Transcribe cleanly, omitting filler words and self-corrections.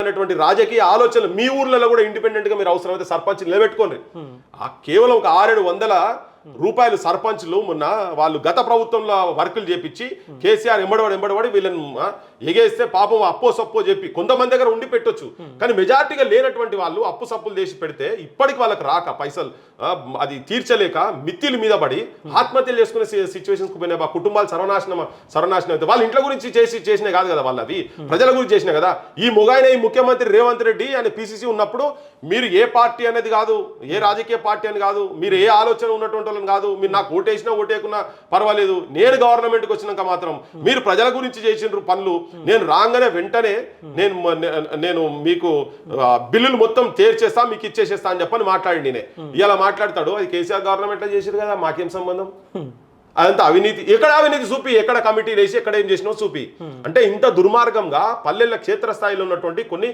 అనేటువంటి రాజకీయ ఆలోచనలు మీ ఊర్లలో కూడా ఇండిపెండెంట్ గా మీరు అవసరమైతే సర్పంచ్ నిలబెట్టుకోండి. కేవలం ఒక 600-700 రూపాయలు సర్పంచ్లు మొన్న వాళ్ళు గత ప్రభుత్వంలో వర్కులు చేపించి కేసీఆర్ ఎంబడబడి వీళ్ళని ఎగేస్తే పాపం అప్పో సప్పో చెప్పి కొంతమంది దగ్గర ఉండి పెట్టొచ్చు. కానీ మెజార్టీగా లేనటువంటి వాళ్ళు అప్పు సప్పులు చేసి పెడితే ఇప్పటికి వాళ్ళకి రాక పైసలు అది తీర్చలేక మిత్తిల మీద పడి ఆత్మహత్యలు చేసుకునే సిచ్యువేషన్స్ కు పోయినా కుటుంబాలు సర్వనాశనం అయితే వాళ్ళ ఇంట్లో గురించి చేసినా కాదు కదా, వాళ్ళు అవి ప్రజల గురించి చేసినా కదా. ఈ మొగాయన ఈ ముఖ్యమంత్రి రేవంత్ రెడ్డి అని పిసిసి ఉన్నప్పుడు మీరు ఏ పార్టీ అనేది కాదు, ఏ రాజకీయ పార్టీ అని కాదు, మీరు ఏ ఆలోచన ఉన్నటువంటి వాళ్ళని కాదు, మీరు నాకు ఓటేసినా ఓటేకున్నా పర్వాలేదు, నేను గవర్నమెంట్కి వచ్చినాక మాత్రం మీరు ప్రజల గురించి చేసిన పనులు నేను రాగానే వెంటనే నేను మీకు బిల్లులు మొత్తం తీర్చేస్తా మీకు ఇచ్చేసేస్తా అని చెప్పని మాట్లాడి నేనే ఇలా మాట్లాడతాడు. అది కేసీఆర్ గవర్నమెంట్ లో చేసారు కదా, మాకేం సంబంధం? అదంతా అవినీతి. ఎక్కడ అవినీతి చూపి, ఎక్కడ కమిటీ వేసి ఎక్కడ ఏం చేసినావు చూపి. అంటే ఇంత దుర్మార్గంగా పల్లెల క్షేత్రస్థాయిలో ఉన్నటువంటి కొన్ని